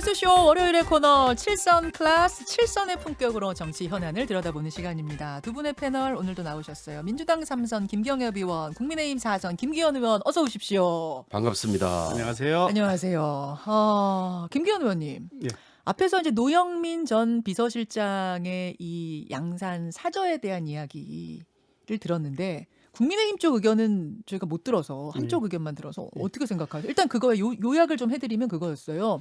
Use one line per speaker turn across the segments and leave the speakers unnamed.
뉴스쇼 월요일의 코너 7선 클래스 7선의 품격으로 정치 현안을 들여다보는 시간입니다. 두 분의 패널 오늘도 나오셨어요. 민주당 3선 김경엽 의원, 국민의힘 4선 김기현 의원 어서 오십시오.
반갑습니다.
안녕하세요.
안녕하세요. 김기현 의원님.
예.
앞에서 이제 노영민 전 비서실장의 이 양산 사저에 대한 이야기를 들었는데 국민의힘 쪽 의견은 저희가 못 들어서 한쪽 의견만 들어서 어떻게 생각하세요? 일단 그거에 요약을 좀 해드리면 그거였어요.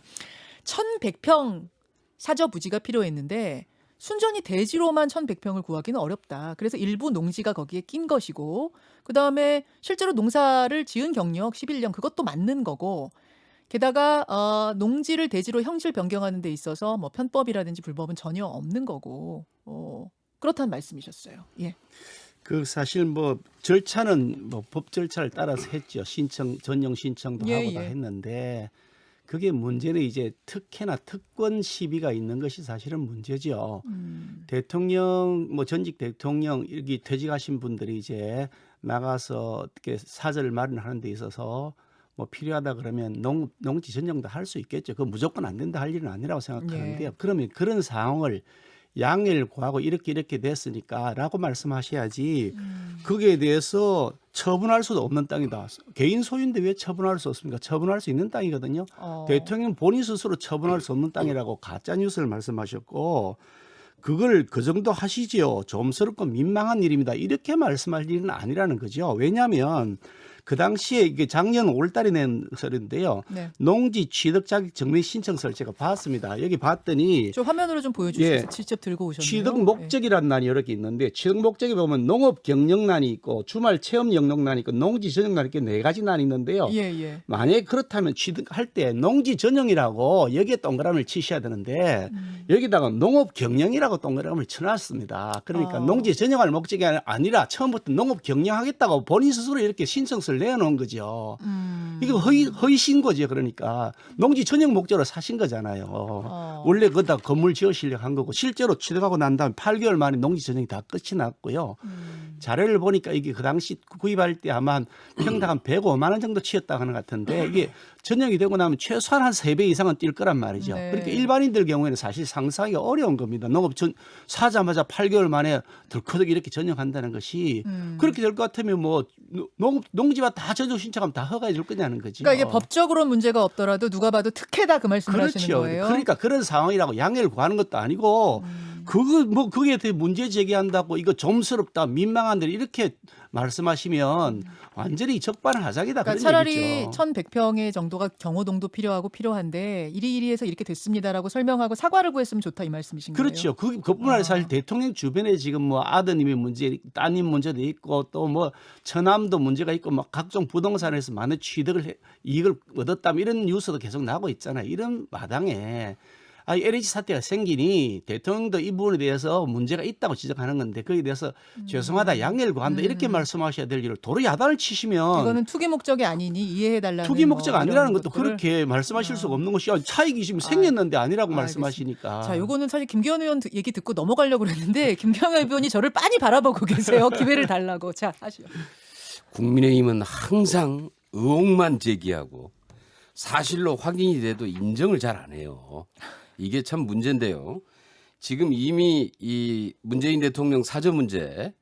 1,100평 사저 부지가 필요했는데 순전히 대지로만 1,100평을 구하기는 어렵다. 그래서 일부 농지가 거기에 낀 것이고 그다음에 실제로 농사를 지은 경력 11년 그것도 맞는 거고 게다가 농지를 대지로 형질 변경하는 데 있어서 뭐 편법이라든지 불법은 전혀 없는 거고 그렇다는 말씀이셨어요. 예.
그 사실 뭐 절차는 뭐 법 절차를 따라서 했죠. 신청 전용 신청도
예,
하고 다
예.
했는데 그게 문제는 이제 특혜나 특권 시비가 있는 것이 사실은 문제죠. 대통령 뭐 전직 대통령 여기 퇴직하신 분들이 이제 나가서 어떻게 사저를 마련하는 데 있어서 뭐 필요하다 그러면 농지 전용도 할 수 있겠죠. 그 무조건 안 된다 할 일은 아니라고 생각하는데요.
예.
그러면 그런 상황을 양해를 구하고 이렇게 됐으니까라고 말씀하셔야지 거기에 대해서 처분할 수도 없는 땅이다. 개인 소유인데 왜 처분할 수 없습니까? 처분할 수 있는 땅이거든요. 대통령 본인 스스로 처분할 수 없는 땅이라고 가짜 뉴스를 말씀하셨고 그걸 그 정도 하시지요. 좀스럽고 민망한 일입니다. 이렇게 말씀할 일은 아니라는 거죠. 왜냐하면 그 당시에 이게 작년 5월달에 낸 서류인데요.
네.
농지 취득 자격 증명 신청서를 제가 봤습니다. 여기 봤더니
저 화면으로 좀 보여주세요.
예.
직접 들고 오셨네요.
취득 목적이라는 난이 여러 개 있는데 취득 목적에 보면 농업 경영난이 있고 주말 체험 영농난이 있고 농지 전용난이 이렇게 네 가지 난이 있는데요.
예.
만약에 그렇다면 취득할 때 농지 전용이라고 여기에 동그라미를 치셔야 되는데 여기다가 농업 경영이라고 동그라미를 쳐놨습니다. 그러니까 농지 전용할 목적이 아니라 처음부터 농업 경영하겠다고 본인 스스로 이렇게 신청서를 내놓은 거죠. 이거 허위 신고죠. 그러니까 농지 전용 목적으로 사신 거잖아요. 원래 거기다 건물 지으시려고 한 거고 실제로 취득하고 난 다음에 8개월 만에 농지 전용이 다 끝이 났고요. 자료를 보니까 이게 그 당시 구입할 때 아마 한 평당 한 105만 원 정도 치였다고 하는 것 같은데 이게 전용이 되고 나면 최소한 한 3배 이상은 뛸 거란 말이죠.
네.
그러니까 일반인들 경우에는 사실 상상하기가 어려운 겁니다. 농업 사자마자 8개월 만에 덜커덕 이렇게 전용한다는 것이 그렇게 될 것 같으면 뭐 농지와 다 전용 신청하면 다 허가해 줄 거냐는 거지.
그러니까 이게 법적으로 문제가 없더라도 누가 봐도 특혜다 그 말씀을 하시는
그렇죠.
거예요.
그러니까 그런 상황이라고 양해를 구하는 것도 아니고 그거 뭐 그게 대해 문제 제기한다고 이거 좀스럽다 민망한데 이렇게 말씀하시면 완전히 적반하장이다.
그러니까
그런
차라리
얘기죠.
1,100평의 정도가 경호동도 필요한데 이리이리해서 이렇게 됐습니다라고 설명하고 사과를 구했으면 좋다 이 말씀이신 거예요.
그렇죠. 그뿐만 아니라 사실 대통령 주변에 지금 뭐 아드님의 문제, 따님 문제도 있고 또 뭐 처남도 문제가 있고 막 각종 부동산에서 많은 이익을 얻었다면 이런 뉴스도 계속 나오고 있잖아요. 이런 마당에 LH 사태가 생기니 대통령도 이 부분에 대해서 문제가 있다고 지적하는 건데 거기에 대해서 죄송하다 양해를 구한다 이렇게 말씀하셔야 될 일을 도로 야단을 치시면
이거는 투기 목적이 아니니 이해해달라는
투기 목적
뭐
아니라는
이런
것도
것들을.
그렇게 말씀하실 수가 없는 것이 차익이 지금 생겼는데 아니라고 말씀하시니까.
자, 요거는 사실 김기현 의원 얘기 듣고 넘어가려고 그랬는데 김경엽 의원이 저를 빤히 바라보고 계세요. 기회를 달라고. 자, 하시죠.
국민의힘은 항상 의혹만 제기하고 사실로 확인이 돼도 인정을 잘 안 해요. 이게 참 문제인데요. 지금 이미 이 문재인 대통령 사저 문제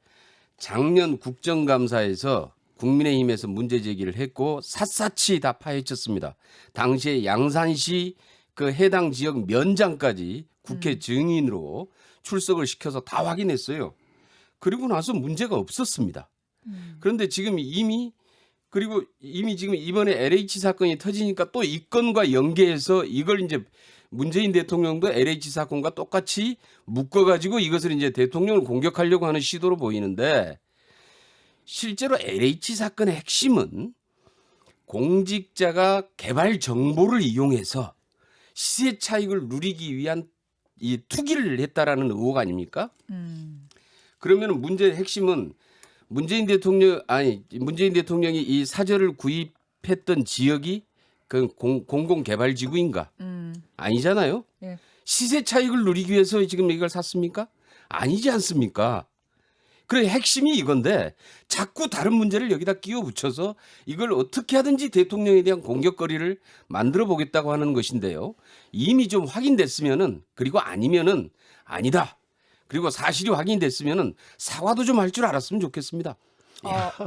작년 국정감사에서 국민의힘에서 문제 제기를 했고 샅샅이 다 파헤쳤습니다. 당시에 양산시 그 해당 지역 면장까지 국회 증인으로 출석을 시켜서 다 확인했어요. 그리고 나서 문제가 없었습니다. 그런데 지금 이미 지금 이번에 LH 사건이 터지니까 또 이 건과 연계해서 이걸 이제 문재인 대통령도 LH 사건과 똑같이 묶어가지고 이것을 이제 대통령을 공격하려고 하는 시도로 보이는데 실제로 LH 사건의 핵심은 공직자가 개발 정보를 이용해서 시세 차익을 누리기 위한 이 투기를 했다라는 의혹 아닙니까? 그러면 문제의 핵심은 문재인 대통령이 이 사저를 구입했던 지역이 그 공공개발지구인가? 아니잖아요.
예.
시세 차익을 누리기 위해서 지금 이걸 샀습니까? 아니지 않습니까? 그래 핵심이 이건데 자꾸 다른 문제를 여기다 끼워 붙여서 이걸 어떻게 하든지 대통령에 대한 공격거리를 만들어 보겠다고 하는 것인데요. 이미 좀 확인됐으면은 그리고 아니면은 아니다. 그리고 사실이 확인됐으면은 사과도 좀 할 줄 알았으면 좋겠습니다.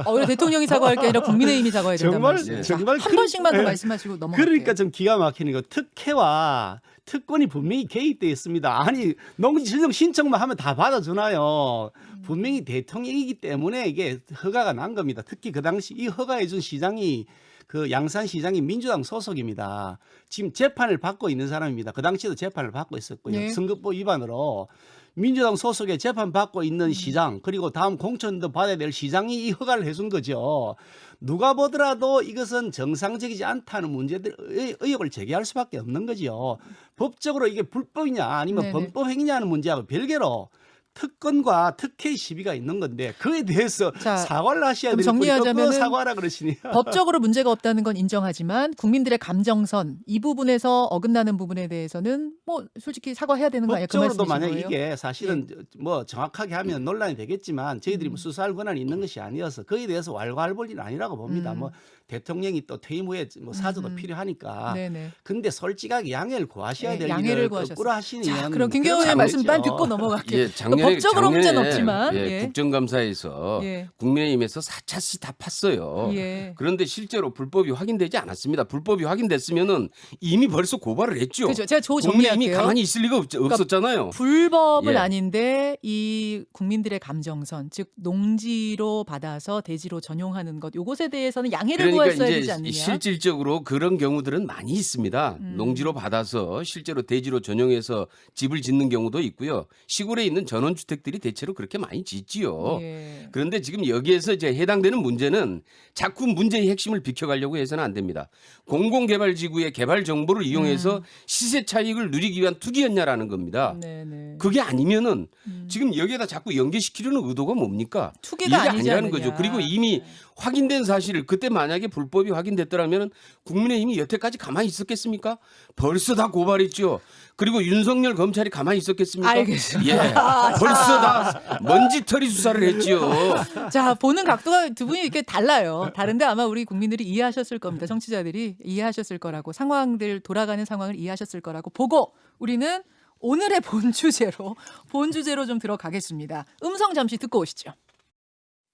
오히려 대통령이 사과할 게 아니라 국민의힘이 사과해야 된다는
정말
말씀.
정말
한 번씩만 더
예.
말씀하시고 넘어갈게요.
그러니까 좀 기가 막히는 거 특혜와 특권이 분명히 개입돼 있습니다. 아니 농지 지정 신청만 하면 다 받아주나요? 분명히 대통령이기 때문에 이게 허가가 난 겁니다. 특히 그 당시 이 허가해준 시장이 그 양산시장이 민주당 소속입니다. 지금 재판을 받고 있는 사람입니다. 그 당시에도 재판을 받고 있었고요.
네.
선거법 위반으로 민주당 소속의 재판 받고 있는 시장 그리고 다음 공천도 받아야 될 시장이 이 허가를 해준 거죠. 누가 보더라도 이것은 정상적이지 않다는 문제들 의혹을 제기할 수밖에 없는 거지요. 법적으로 이게 불법이냐 아니면
네네.
범법 행위냐는 문제하고 별개로 특권과 특혜의 시비가 있는 건데 그에 대해서
자,
사과를 하셔야
그럼
되는 거
정리하자면은
사과하라 그러시니
법적으로 문제가 없다는 건 인정하지만 국민들의 감정선 이 부분에서 어긋나는 부분에 대해서는 뭐 솔직히 사과해야 되는 거 아니에요? 그
법적으로도
말씀이신
만약
거예요?
이게 사실은 뭐 정확하게 하면 논란이 되겠지만 저희들이 뭐 수사할 권한이 있는 것이 아니어서 거기에 대해서 왈가왈부할 일은 아니라고 봅니다. 뭐 대통령이 또 퇴임 후에 뭐 사주도 필요하니까.
네네.
근데 솔직하게 양해를 구하셔야
네,
될
양해를
일을
구하셨어요.
거꾸로 하시면
자, 그럼 김경호 의원 말씀만 듣고 넘어갈게요.
예, 작년에
법적으로 문제는 없지만
예,
예.
국정감사에서
예.
국민의힘에서 4차씩 다 팠어요.
예.
그런데 실제로 불법이 확인되지 않았습니다. 불법이 확인됐으면은 이미 벌써 고발을 했죠.
그죠. 제가 조
국민의힘이
정리할게요.
가만히 있을 리가 없었잖아요.
불법은
예.
아닌데 이 국민들의 감정선 즉 농지로 받아서 대지로 전용하는 것 요것에 대해서는 양해를
그러니까
구했어야
이제
되지 않느냐.
실질적으로 그런 경우들은 많이 있습니다. 농지로 받아서 실제로 대지로 전용해서 집을 짓는 경우도 있고요. 시골에 있는 전원주택들이 대체로 그렇게 많이 짓지요.
예.
그런데 지금 여기에서 이제 해당되는 문제는 자꾸 문제의 핵심을 비켜가려고 해서는 안 됩니다. 공공개발지구의 개발 정보를 이용해서 시세 차익을 누리기 위한 투기였냐라는 겁니다.
네네.
그게 아니면은 지금 여기에다 자꾸 연계시키려는 의도가 뭡니까?
투기가
이게
아니지
아니라는
않느냐.
거죠. 그리고 이미 확인된 사실을 그때 만약에 불법이 확인됐더라면 국민의힘이 여태까지 가만히 있었겠습니까? 벌써 다 고발했죠. 그리고 윤석열 검찰이 가만히 있었겠습니까?
알겠습니다.
예, 벌써 다 먼지털이 수사를 했지요.
자, 보는 각도가 두 분이 이렇게 달라요. 다른데 아마 우리 국민들이 이해하셨을 겁니다. 청취자들이 이해하셨을 거라고 상황들 돌아가는 상황을 이해하셨을 거라고 보고 우리는 오늘의 본 주제로 좀 들어가겠습니다. 음성 잠시 듣고 오시죠.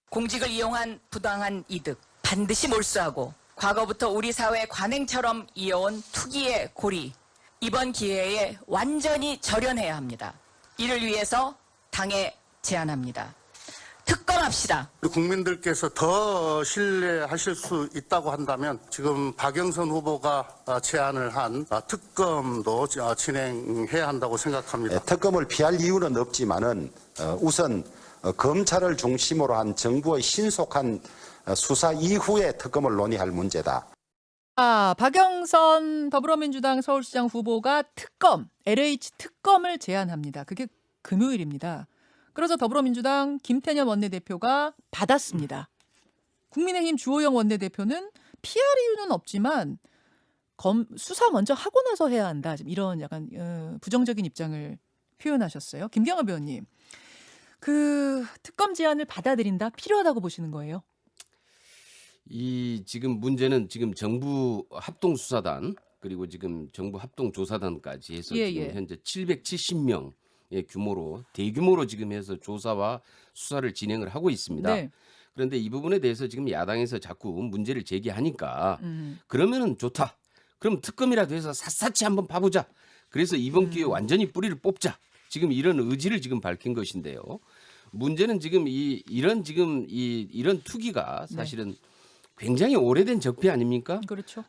공직을 이용한 부당한 이득 반드시 몰수하고 과거부터 우리 사회 관행처럼 이어온 투기의 고리 이번 기회에 완전히 절연해야 합니다. 이를 위해서 당에 제안합니다. 특검합시다.
국민들께서 더 신뢰하실 수 있다고 한다면 지금 박영선 후보가 제안을 한 특검도 진행해야 한다고 생각합니다.
특검을 피할 이유는 없지만은 우선 검찰을 중심으로 한 정부의 신속한 수사 이후에 특검을 논의할 문제다.
박영선 더불어민주당 서울시장 후보가 LH 특검을 제안합니다. 그게 금요일입니다. 그래서 더불어민주당 김태년 원내대표가 받았습니다. 국민의힘 주호영 원내대표는 피할 이유는 없지만 수사 먼저 하고 나서 해야 한다. 지금 이런 약간 부정적인 입장을 표현하셨어요. 김경호 의원님, 그 특검 제안을 받아들인다 필요하다고 보시는 거예요?
이 지금 문제는 지금 정부 합동수사단 그리고 지금 정부 합동조사단까지 해서
예,
지금
예.
현재 770명의 규모로 대규모로 지금 해서 조사와 수사를 진행을 하고 있습니다.
네.
그런데 이 부분에 대해서 지금 야당에서 자꾸 문제를 제기하니까 그러면은 좋다. 그럼 특검이라도 해서 샅샅이 한번 봐보자. 그래서 이번 기회에 완전히 뿌리를 뽑자. 지금 이런 의지를 지금 밝힌 것인데요. 문제는 지금 이런 투기가 사실은 굉장히 오래된 적폐 아닙니까?
그렇죠.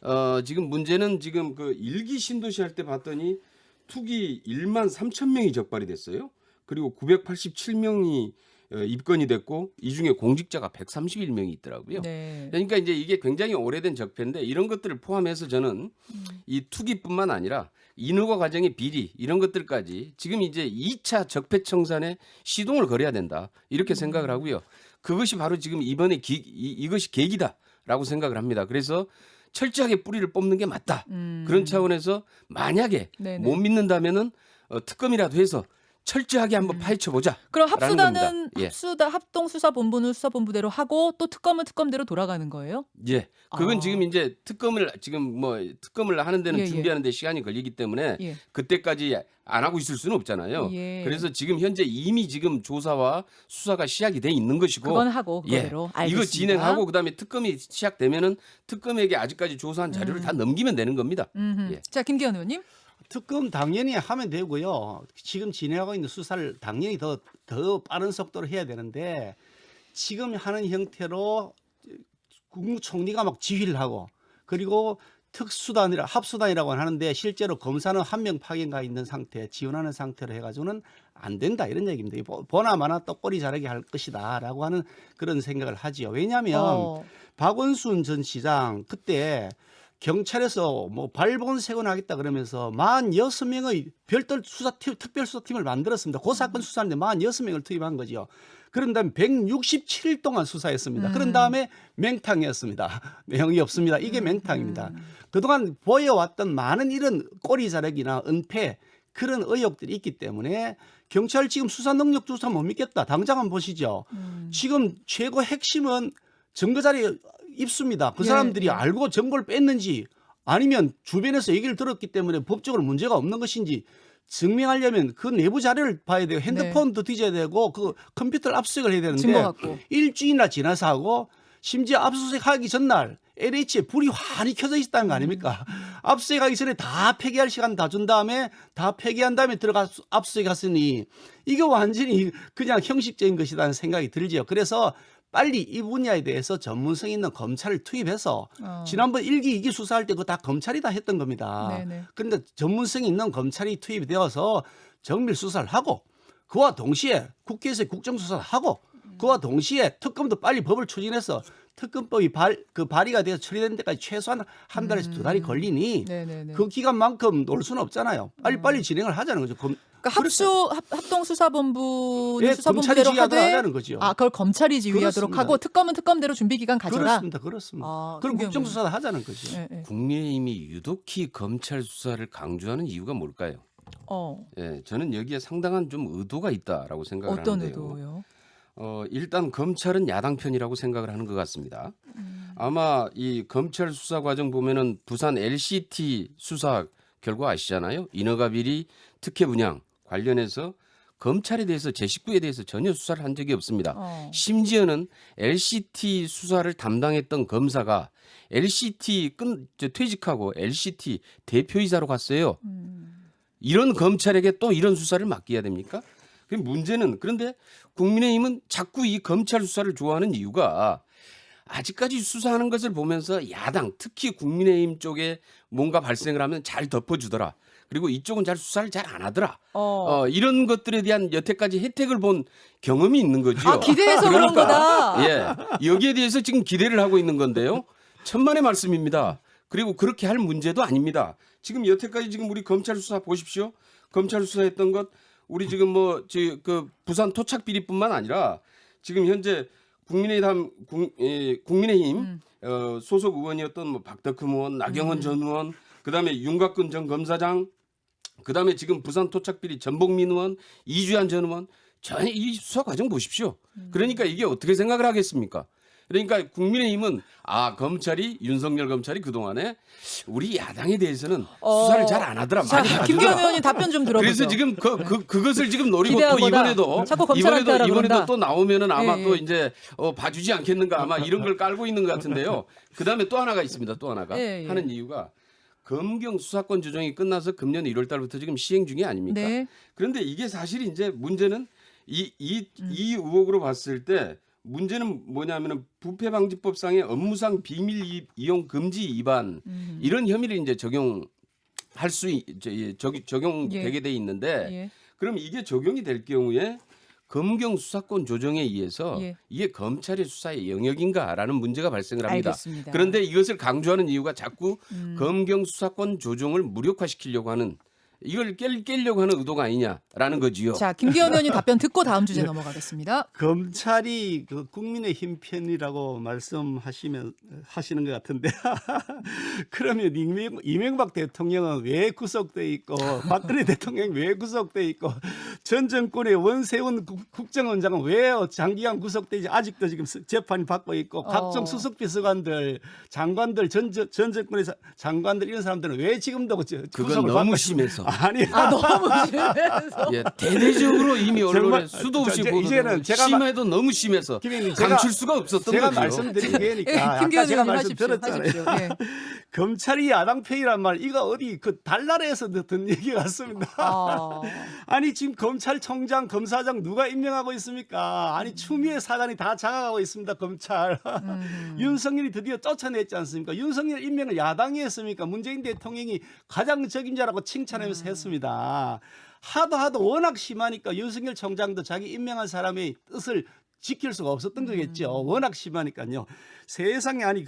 지금 문제는 지금 그 일기 신도시 할 때 봤더니 투기 1만 3천 명이 적발이 됐어요. 그리고 987명이 입건이 됐고 이 중에 공직자가 131명이 있더라고요.
네.
그러니까 이제 이게 굉장히 오래된 적폐인데 이런 것들을 포함해서 저는 이 투기뿐만 아니라 인허가 과정의 비리 이런 것들까지 지금 이제 2차 적폐 청산에 시동을 걸어야 된다 이렇게 생각을 하고요. 그것이 바로 지금 이번에 이것이 계기다라고 생각을 합니다. 그래서 철저하게 뿌리를 뽑는 게 맞다. 그런 차원에서 만약에
네네.
못 믿는다면은 특검이라도 해서 철저하게 한번 파헤쳐 보자.
그럼
라는
합수단은
겁니다. 예.
합동수사본부는 수사본부대로 하고 또 특검은 특검대로 돌아가는 거예요?
예, 그건
아.
지금 이제 특검을 하는 데는
예, 예.
준비하는 데 시간이 걸리기 때문에
예.
그때까지 안 하고 있을 수는 없잖아요.
예.
그래서 지금 현재 이미 지금 조사와 수사가 시작이 돼 있는 것이고,
그건 하고
예,
그거대로
이거
알겠습니다.
진행하고 그다음에 특검이 시작되면은 특검에게 아직까지 조사한 자료를 다 넘기면 되는 겁니다. 예.
자, 김기현 의원님.
특검 당연히 하면 되고요. 지금 진행하고 있는 수사를 당연히 더 빠른 속도로 해야 되는데 지금 하는 형태로 국무총리가 막 지휘를 하고 그리고 특수단이라 합수단이라고 하는데 실제로 검사는 한 명 파견가 있는 상태, 지원하는 상태로 해가지고는 안 된다 이런 얘기입니다. 보나마나 똑꼬리 자르게 할 것이다라고 하는 그런 생각을 하지요. 왜냐하면 박원순 전 시장 그때 경찰에서 뭐 발본색원 하겠다 그러면서 46명의 별도 특별수사팀을 만들었습니다. 그 사건 수사하는데 46명을 투입한 거죠. 그런 다음에 167일 동안 수사했습니다. 그런 다음에 맹탕이었습니다. 내용이 없습니다. 이게 맹탕입니다. 그동안 보여왔던 많은 이런 꼬리 자르기나 은폐 그런 의혹들이 있기 때문에 경찰 지금 수사 능력 조사 못 믿겠다. 당장 한번 보시죠. 지금 최고 핵심은 증거 자료에 입수입니다. 그
예,
사람들이
예.
알고 정보를 뺐는지 아니면 주변에서 얘기를 들었기 때문에 법적으로 문제가 없는 것인지 증명하려면 그 내부 자료를 봐야 되고 핸드폰도 뒤져야 되고 그 컴퓨터를 압수수색을 해야 되는데
증거 갖고.
일주일이나 지나서 하고 심지어 압수수색 하기 전날 LH에 불이 환히 켜져 있다는 거 아닙니까? 압수수색하기 전에 다 폐기할 시간 다 준 다음에 다 폐기한 다음에 들어가 압수수색했으니 이거 완전히 그냥 형식적인 것이라는 생각이 들지요. 그래서 빨리 이 분야에 대해서 전문성 있는 검찰을 투입해서 지난번 1기, 2기 수사할 때 그거 다 검찰이 다 했던 겁니다.
네네.
그런데 전문성 있는 검찰이 투입되어서 정밀 수사를 하고 그와 동시에 국회에서 국정수사를 하고 그와 동시에 특검도 빨리 법을 추진해서 특검법이 발의가 돼서 처리되는 데까지 최소한 한 달에서 두 달이 걸리니
네네네.
그 기간만큼 놀 수는 없잖아요. 빨리 진행을 하자는 거죠.
그러니까 합동수사본부는
예,
수사본부대로
검찰이 지휘하도록
하되
하자는 거죠.
그걸 검찰이 지휘하도록
그렇습니다.
하고 특검은 특검대로 준비 기간 가져라.
그렇습니다.
아,
그럼
김경민.
국정수사를 하자는 거죠.
예, 예.
국민의힘이 유독히 검찰 수사를 강조하는 이유가 뭘까요? 예, 저는 여기에 상당한 좀 의도가 있다라고 생각을
어떤
하는데요.
의도요?
일단 검찰은 야당 편이라고 생각을 하는 것 같습니다. 아마 이 검찰 수사 과정 보면은 부산 LCT 수사 결과 아시잖아요. 인허가 비리, 특혜 분양 관련해서 검찰에 대해서 제 식구에 대해서 전혀 수사를 한 적이 없습니다. 심지어는 LCT 수사를 담당했던 검사가 LCT 퇴직하고 LCT 대표이사로 갔어요. 이런 검찰에게 또 이런 수사를 맡겨야 됩니까? 그 문제는 그런데 국민의힘은 자꾸 이 검찰 수사를 좋아하는 이유가 아직까지 수사하는 것을 보면서 야당 특히 국민의힘 쪽에 뭔가 발생을 하면 잘 덮어주더라. 그리고 이쪽은 잘 수사를 잘 안 하더라. 이런 것들에 대한 여태까지 혜택을 본 경험이 있는 거죠.
아, 기대해서 그런 거다.
예, 여기에 대해서 지금 기대를 하고 있는 건데요. 천만의 말씀입니다. 그리고 그렇게 할 문제도 아닙니다. 지금 여태까지 지금 우리 검찰 수사 보십시오. 검찰 수사했던 것 우리 지금 그 부산 토착 비리뿐만 아니라 지금 현재 국민의힘 소속 의원이었던 뭐 박덕흠 의원, 나경원 전 의원, 그다음에 윤곽근 전 검사장, 그다음에 지금 부산 토착 비리 전복민 의원, 이주한 전 의원 전혀 이 수사 과정 보십시오. 그러니까 이게 어떻게 생각을 하겠습니까? 그러니까 국민의힘은 검찰이 윤석열 검찰이 그동안에 우리 야당에 대해서는 수사를 잘 안 하더라.
자,
많이 봐주더라.
김기현 의원님 답변 좀 들어보죠.
그래서 지금 그것을 지금 노리고
기대한
또
거다.
이번에도
자꾸 검찰한테 하라 그런다.
또 나오면은 아마
예,
또
예.
이제 봐주지 않겠는가 아마 이런 걸 깔고 있는 것 같은데요. 그다음에 또 하나가 있습니다. 또 하나가
예, 예.
하는 이유가 검경 수사권 조정이 끝나서 금년 1월 달부터 지금 시행 중이 아닙니까?
네.
그런데 이게 사실 이제 문제는 이 의혹으로 봤을 때 문제는 뭐냐면은 부패방지법상의 업무상 비밀 이용 금지 위반 이런 혐의를 이제 적용할 적용되게 돼 있는데
예.
그럼 이게 적용이 될 경우에 검경 수사권 조정에 의해서
예.
이게 검찰의 수사의 영역인가라는 문제가 발생을 합니다.
알겠습니다.
그런데 이것을 강조하는 이유가 자꾸 검경 수사권 조정을 무력화시키려고 하는 이걸 깨려고 하는 의도가 아니냐라는 거지요.
자, 김기현 의원님 답변 듣고 다음 주제 넘어가겠습니다.
검찰이 그 국민의힘 편이라고 하시는 것 같은데 그러면 이명박 대통령은 왜 구속돼 있고 박근혜 대통령이 왜 구속돼 있고 전 정권의 원세훈 국정원장은 왜 장기간 구속되지 아직도 지금 재판이 받고 있고 각종 수석 비서관들, 장관들, 전 정권의 장관들 이런 사람들은 왜 지금도
그건
구속을
너무
받고
심해서.
아니
너무 심해서.
예, 대대적으로 이미 언론에
정말,
수도 없이
이제는
보도되고
제가
심해도 너무 심해서
김 의원님,
감출 수가 없었던
제가
거죠.
말씀드린 게니까
김
아까
교수님
제가
하십시오.
말씀드렸잖아요.
하십시오. 예.
검찰이 야당 편이란 말 이거 어디 그 달나라에서 듣던 얘기 같습니다. 아니 지금 검찰총장, 검사장 누가 임명하고 있습니까? 아니 추미애 사단이 다 장악하고 있습니다. 검찰. 윤석열이 드디어 쫓아냈지 않습니까? 윤석열 임명을 야당이 했습니까? 문재인 대통령이 가장 적임자라고 칭찬하면서 했습니다. 하도 워낙 심하니까 윤석열 총장도 자기 임명한 사람의 뜻을 지킬 수가 없었던 거겠죠. 워낙 심하니까요. 세상에 아니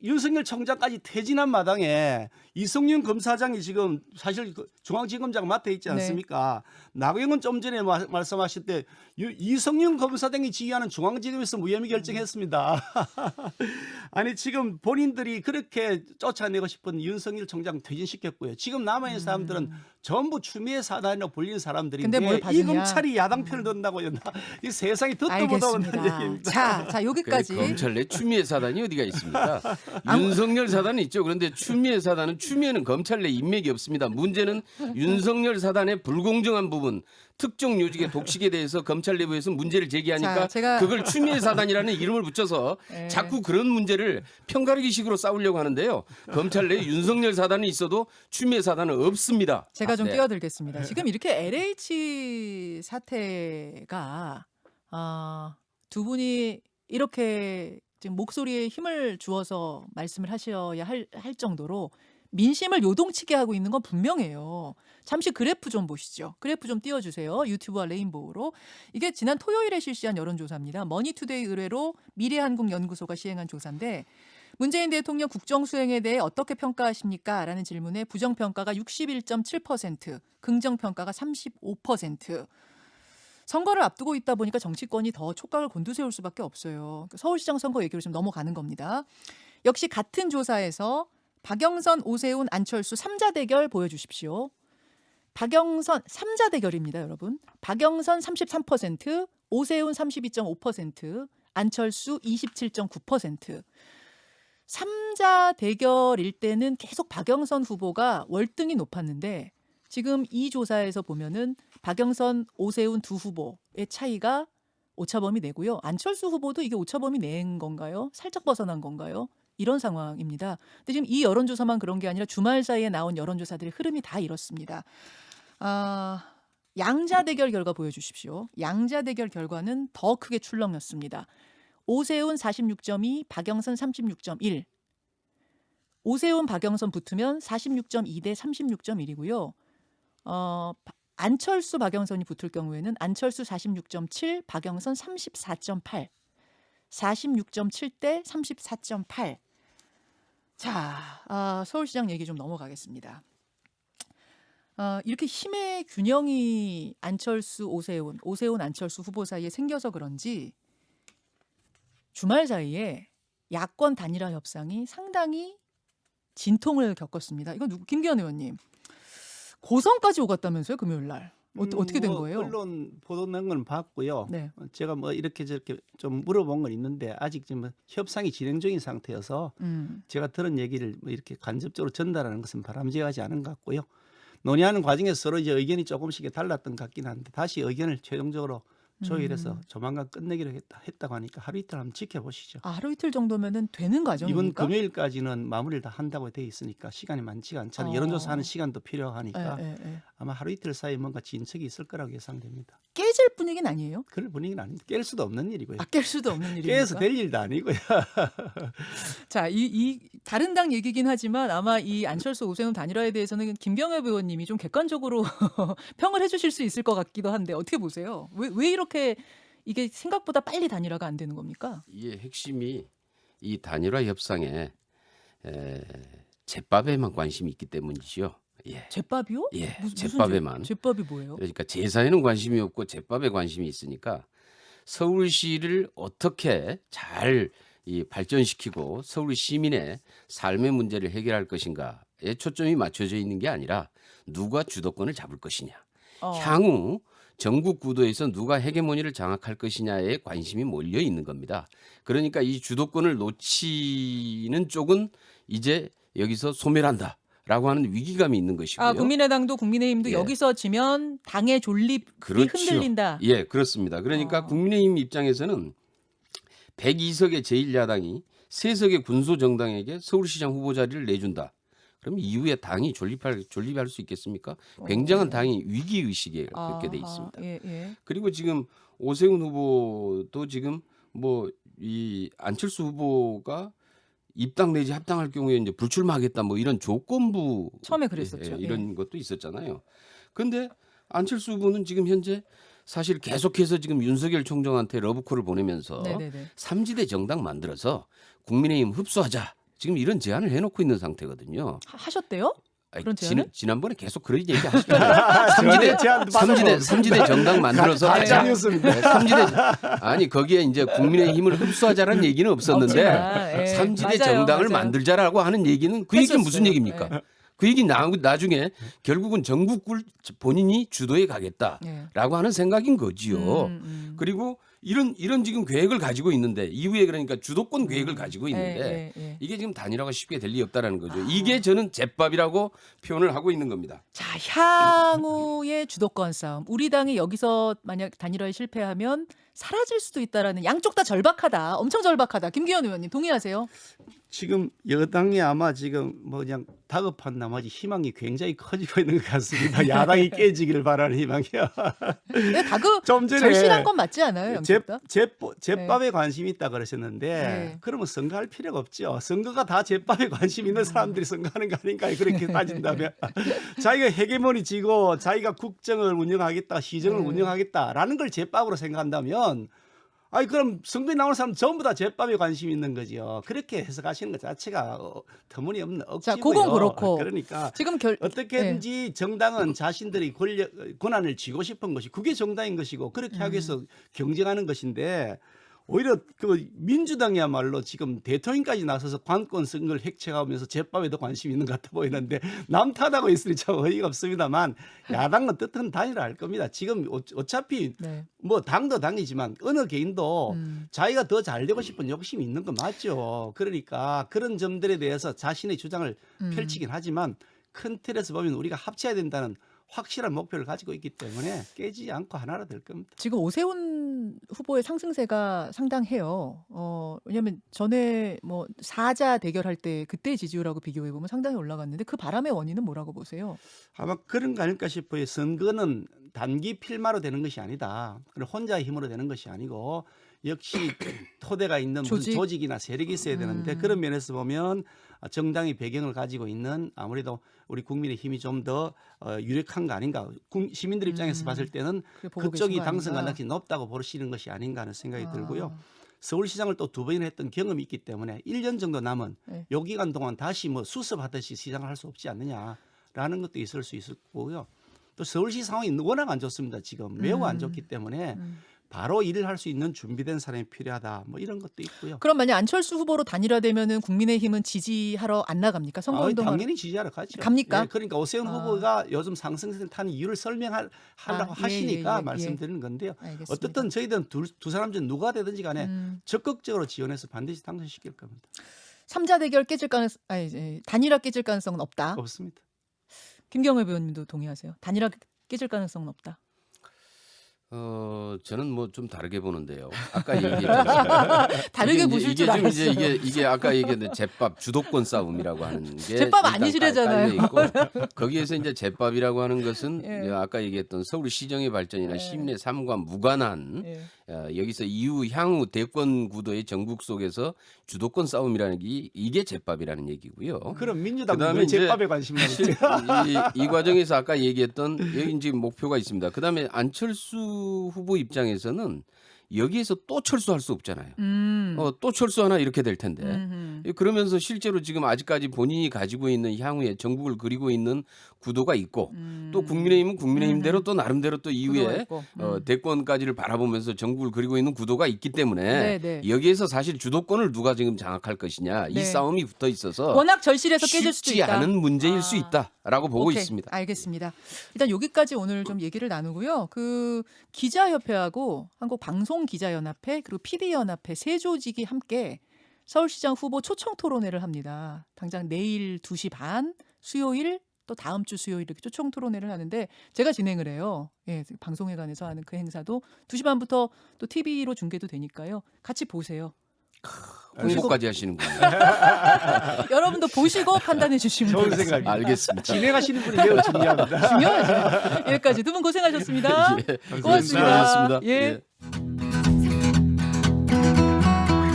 윤석열 총장까지 퇴진한 마당에 이성윤 검사장이 지금 사실 중앙지검장 맡아 있지 않습니까? 나경원 좀 전에 말씀하실 때 이성윤 검사장이 지휘하는 중앙지검에서 무혐의 결정했습니다. 아니 지금 본인들이 그렇게 쫓아내고 싶은 윤석열 총장 퇴진시켰고요. 지금 남아있는 사람들은 전부 추미애 사단이라고 불리는 사람들인데
근데 뭘
이
받으냐?
검찰이 야당 편을 든다고요. 이 세상이 듣도 보도 못하는
알겠습니다.
얘기입니다.
자 여기까지.
검찰 내 추미애 사단이 어디가 있습니까? 윤석열 사단은 있죠. 그런데 추미애 사단은 추미애는 검찰 내 인맥이 없습니다. 문제는 윤석열 사단의 불공정한 부분, 특정 요직의 독식에 대해서 검찰 내부에서 문제를 제기하니까
자,
그걸 추미애 사단이라는 이름을 붙여서 자꾸 그런 문제를 편가르기식으로 싸우려고 하는데요. 검찰 내에 윤석열 사단이 있어도 추미애 사단은 없습니다.
제가 좀
네.
끼어들겠습니다. 지금 이렇게 LH 사태가 두 분이 이렇게 지금 목소리에 힘을 주어서 말씀을 하셔야 할 정도로 민심을 요동치게 하고 있는 건 분명해요. 잠시 그래프 좀 보시죠. 그래프 좀 띄워주세요. 유튜브와 레인보우로. 이게 지난 토요일에 실시한 여론조사입니다. 머니투데이 의뢰로 미래한국연구소가 시행한 조사인데 문재인 대통령 국정수행에 대해 어떻게 평가하십니까? 라는 질문에 부정평가가 61.7%, 긍정평가가 35%. 선거를 앞두고 있다 보니까 정치권이 더 촉각을 곤두세울 수밖에 없어요. 서울시장 선거 얘기로 좀 넘어가는 겁니다. 역시 같은 조사에서 박영선, 오세훈, 안철수 3자 대결 보여주십시오. 박영선 3자 대결입니다, 여러분. 박영선 33%, 오세훈 32.5%, 안철수 27.9%. 3자 대결일 때는 계속 박영선 후보가 월등히 높았는데 지금 이 조사에서 보면은 박영선, 오세훈 두 후보의 차이가 오차범위 내고요. 안철수 후보도 이게 오차범위 낸 건가요? 살짝 벗어난 건가요? 이런 상황입니다. 근데 지금 이 여론조사만 그런 게 아니라 주말 사이에 나온 여론조사들의 흐름이 다 이렇습니다. 양자 대결 결과 보여주십시오. 양자 대결 결과는 더 크게 출렁였습니다. 오세훈 46.2, 박영선 36.1. 오세훈, 박영선 붙으면 46.2 대 36.1이고요. 안철수, 박영선이 붙을 경우에는 안철수 46.7, 박영선 34.8. 46.7 대 34.8. 자, 서울시장 얘기 좀 넘어가겠습니다. 이렇게 힘의 균형이 안철수, 오세훈, 안철수 후보 사이에 생겨서 그런지 주말 사이에 야권 단일화 협상이 상당히 진통을 겪었습니다. 이건 김기현 의원님 고성까지 오갔다면서요, 금요일 날. 어떻게 된 거예요?
언론 보도난 건 봤고요.
네.
제가 뭐 이렇게 저렇게 좀 물어본 건 있는데 아직 지금 협상이 진행 중인 상태여서 제가 들은 얘기를 뭐 이렇게 간접적으로 전달하는 것은 바람직하지 않은 것 같고요. 논의하는 과정에서 서로 이제 의견이 조금씩 달랐던 것 같긴 한데 다시 의견을 최종적으로 조율해서 조만간 끝내기로 했다고 하니까 하루 이틀 한번 지켜보시죠.
하루 이틀 정도면은 되는 과정입니까?
이번 금요일까지는 마무리를 다 한다고 돼 있으니까 시간이 많지가 않잖아요. 여론조사하는 시간도 필요하니까 아마 하루 이틀 사이에 뭔가 진척이 있을 거라고 예상됩니다.
깨질 분위기는 아니에요?
그럴 분위기는 아닙니다. 깰 수도 없는 일이고요.
깰 수도 없는 일입니까?
깨서 될 일도 아니고요.
자, 이 다른 당 얘기긴 하지만 아마 이 안철수, 오세훈 단일화에 대해서는 김병엽 의원님이 좀 객관적으로 평을 해주실 수 있을 것 같기도 한데 어떻게 보세요? 왜 이렇게 이게 생각보다 빨리 단일화가 안 되는 겁니까?
이게 핵심이 이 단일화 협상에 제밥에만 관심이 있기 때문이죠. 예.
제밥이요?
예,
무슨
제밥에만.
제밥이 뭐예요?
그러니까 제사에는 관심이 없고 제밥에 관심이 있으니까 서울시를 어떻게 잘 발전시키고 서울 시민의 삶의 문제를 해결할 것인가에 초점이 맞춰져 있는 게 아니라 누가 주도권을 잡을 것이냐. 향후 전국 구도에서 누가 헤게모니를 장악할 것이냐에 관심이 몰려 있는 겁니다. 그러니까 이 주도권을 놓치는 쪽은 이제 여기서 소멸한다라고 하는 위기감이 있는 것이고요.
아, 국민의당도 국민의힘도
예.
여기서 지면 당의 존립이
그렇죠.
흔들린다.
예, 그렇습니다. 그러니까 국민의힘 입장에서는 102석의 제1야당이 3석의 군소정당에게 서울시장 후보 자리를 내준다. 그럼 이후에 당이 존립할 수 있겠습니까? 굉장한 당이 위기의식에 그렇게 돼 있습니다.
예, 예.
그리고 지금 오세훈 후보도 지금 뭐 이 안철수 후보가 입당 내지 합당할 경우에 이제 불출마하겠다 뭐 이런 조건부
처음에 그랬었죠.
이런 것도 있었잖아요. 근데 안철수 후보는 지금 현재 사실 계속해서 지금 윤석열 총장한테 러브콜을 보내면서
네네네.
삼지대 정당 만들어서 국민의힘 흡수하자 지금 이런 제안을 해놓고 있는 상태거든요.
하셨대요?
아니,
그런 제안을?
지난번에 계속 그런 얘기 하시잖아요. 삼지대 정당 만들어서
가짜 뉴스입니다.
네, 아니 거기에 이제 국민의힘을 흡수하자라는 얘기는 없었는데
없지만, 예,
삼지대
맞아요,
정당을
맞아요.
만들자라고 하는 얘기는 그 얘기는 무슨
했었어요.
얘기입니까?
예.
그 얘기 나중에 결국은 전국을 본인이 주도해 가겠다라고
예.
하는 생각인 거지요.
그리고
그리고 이런 지금 계획을 가지고 있는데 이후에 그러니까 주도권 계획을 가지고 있는데
예.
이게 지금 단일화가 쉽게 될 리 없다라는 거죠. 이게 저는 제밥이라고 표현을 하고 있는 겁니다.
자, 향후의 주도권 싸움. 우리 당이 여기서 만약 단일화에 실패하면 사라질 수도 있다라는, 양쪽 다 절박하다. 엄청 절박하다. 김기현 의원님 동의하세요?
지금 여당이 아마 지금 뭐 그냥 다급한 나머지 희망이 굉장히 커지고 있는 것 같습니다. 야당이 깨지기를 바라는 희망이요.
네, 다그
좀 전에
절실한 건 맞지 않아요, 양쪽 다?
제밥에 관심이 있다 그러셨는데
네.
그러면 선거할 필요가 없죠. 선거가 다 제밥에 관심 있는 사람들이 선거하는 거 아닌가요? 그렇게 따진다면 자기가 헤게모니 지고 자기가 국정을 운영하겠다, 시정을 운영하겠다라는 걸 제밥으로 생각한다면 아니 그럼 선거에 나오는 사람 전부 다 제밥에 관심이 있는 거죠. 그렇게 해석하시는 것 자체가 터무니없는 억지고요.
자, 그건 그렇고.
그러니까
지금
어떻게든지 정당은 자신들이 권한을 쥐고 싶은 것이 그게 정당인 것이고 그렇게 하기 위해서 경쟁하는 것인데 오히려 그 민주당이야말로 지금 대통령까지 나서서 관권 선거를 획책하면서 제밥에도 관심이 있는 것 같아 보이는데 남 탓하고 있으니 참 어이가 없습니다만 야당은 뜻은 단일화할 겁니다. 지금 어차피
네.
뭐 당도 당이지만 어느 개인도 자기가 더 잘 되고 싶은 욕심이 있는 거 맞죠. 그러니까 그런 점들에 대해서 자신의 주장을 펼치긴 하지만 큰 틀에서 보면 우리가 합쳐야 된다는 확실한 목표를 가지고 있기 때문에 깨지지 않고 하나로 될 겁니다.
지금 오세훈 후보의 상승세가 상당해요. 왜냐하면 전에 뭐 사자 대결할 때 그때 지지율하고 비교해 보면 상당히 올라갔는데 그 바람의 원인은 뭐라고 보세요?
아마 그런 거 아닐까 싶어요. 선거는 단기 필마로 되는 것이 아니다. 혼자의 힘으로 되는 것이 아니고 역시 토대가 있는 무슨 조직이나 세력이 있어야 되는데 그런 면에서 보면 정당의 배경을 가지고 있는 아무래도 우리 국민의 힘이 좀 더 유력한 거 아닌가. 시민들 입장에서 봤을 때는 그쪽이 당선 가능성이 높다고 보시는 것이 아닌가 하는 생각이 들고요. 서울시장을 또 2번이나 했던 경험이 있기 때문에 1년 정도 남은 요 기간 동안 다시 뭐 수습하듯이 시장을 할 수 없지 않느냐라는 것도 있을 수 있을 거고요. 또 서울시 상황이 워낙 안 좋습니다. 지금 매우 안 좋기 때문에 바로 일을 할 수 있는 준비된 사람이 필요하다. 뭐 이런 것도 있고요.
그럼 만약 안철수 후보로 단일화되면은 국민의힘은 지지하러 안 나갑니까? 선거운동
당연히 지지하러 가죠.
갑니까?
네, 그러니까 오세훈 후보가 요즘 상승세 타는 이유를 설명하려고 하시니까 말씀드리는 건데요.
알겠습니다.
어떻든 저희들은 두 사람 중 누가 되든지 간에 적극적으로 지원해서 반드시 당선시킬 겁니다.
3자 대결 단일화 깨질 가능성은 없다.
없습니다.
김경애 의원님도 동의하세요? 단일화 깨질 가능성은 없다.
저는 뭐 좀 다르게 보는데요. 아까 얘기했잖아요.
다르게 보실 줄 알았어요.
이게 아까 얘기했던 제밥 주도권 싸움이라고 하는 게
제밥
일단
아니시래잖아요.
깔려 있고 거기에서 이제 제밥이라고 하는 것은
예.
이제 아까 얘기했던 서울 시정의 발전이나 시민의 삶과 무관한 여기서 향후 대권 구도의 전국 속에서 주도권 싸움이라는 게 이게 제밥이라는 얘기고요.
그럼 민주당은
그다음에
왜
이제
제밥에 관심을 있지?
이 과정에서 아까 얘기했던 여기 이제 목표가 있습니다. 그다음에 안철수 후보 입장에서는 여기에서 또 철수할 수 없잖아요. 또 철수하나 이렇게 될 텐데. 그러면서 실제로 지금 아직까지 본인이 가지고 있는 향후에 전국을 그리고 있는 구도가 있고 또 국민의힘은 국민의힘대로 또 나름대로 또
구도가
이후에
있고.
대권까지를 바라보면서 정국을 그리고 있는 구도가 있기 때문에
네.
여기에서 사실 주도권을 누가 지금 장악할 것이냐
네.
이 싸움이 붙어 있어서
워낙 절실해서 깨질 수도
쉽지
있다.
않은 문제일 수
아.
있다라고 보고
오케이,
있습니다.
알겠습니다. 일단 여기까지 오늘 좀 얘기를 나누고요. 그 기자협회하고 한국방송기자연합회 그리고 PD연합회 세 조직이 함께 서울시장 후보 초청 토론회를 합니다. 당장 내일 2시 반, 수요일 또 다음 주 수요일 이렇게 초청 토론회를 하는데 제가 진행을 해요. 예, 방송회관에서 하는 그 행사도 2시 반부터 또 TV로 중계도 되니까요. 같이 보세요.
홍보까지 하시는군요.
여러분도 보시고 판단해 주시면
좋은
되겠습니다.
생각입니다.
알겠습니다.
진행하시는 분이 매우 중요합니다.
중요하죠. 여기까지 두 분 고생하셨습니다. 고맙습니다.
수고하셨습니다.
예.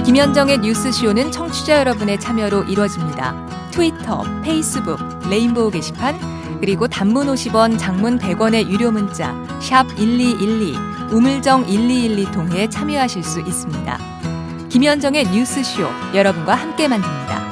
김현정의 뉴스쇼는 청취자 여러분의 참여로 이루어집니다. 트위터, 페이스북, 레인보우 게시판, 그리고 단문 50원, 장문 100원의 유료 문자 샵 1212, 우물정 1212 통해 참여하실 수 있습니다. 김현정의 뉴스쇼, 여러분과 함께 만듭니다.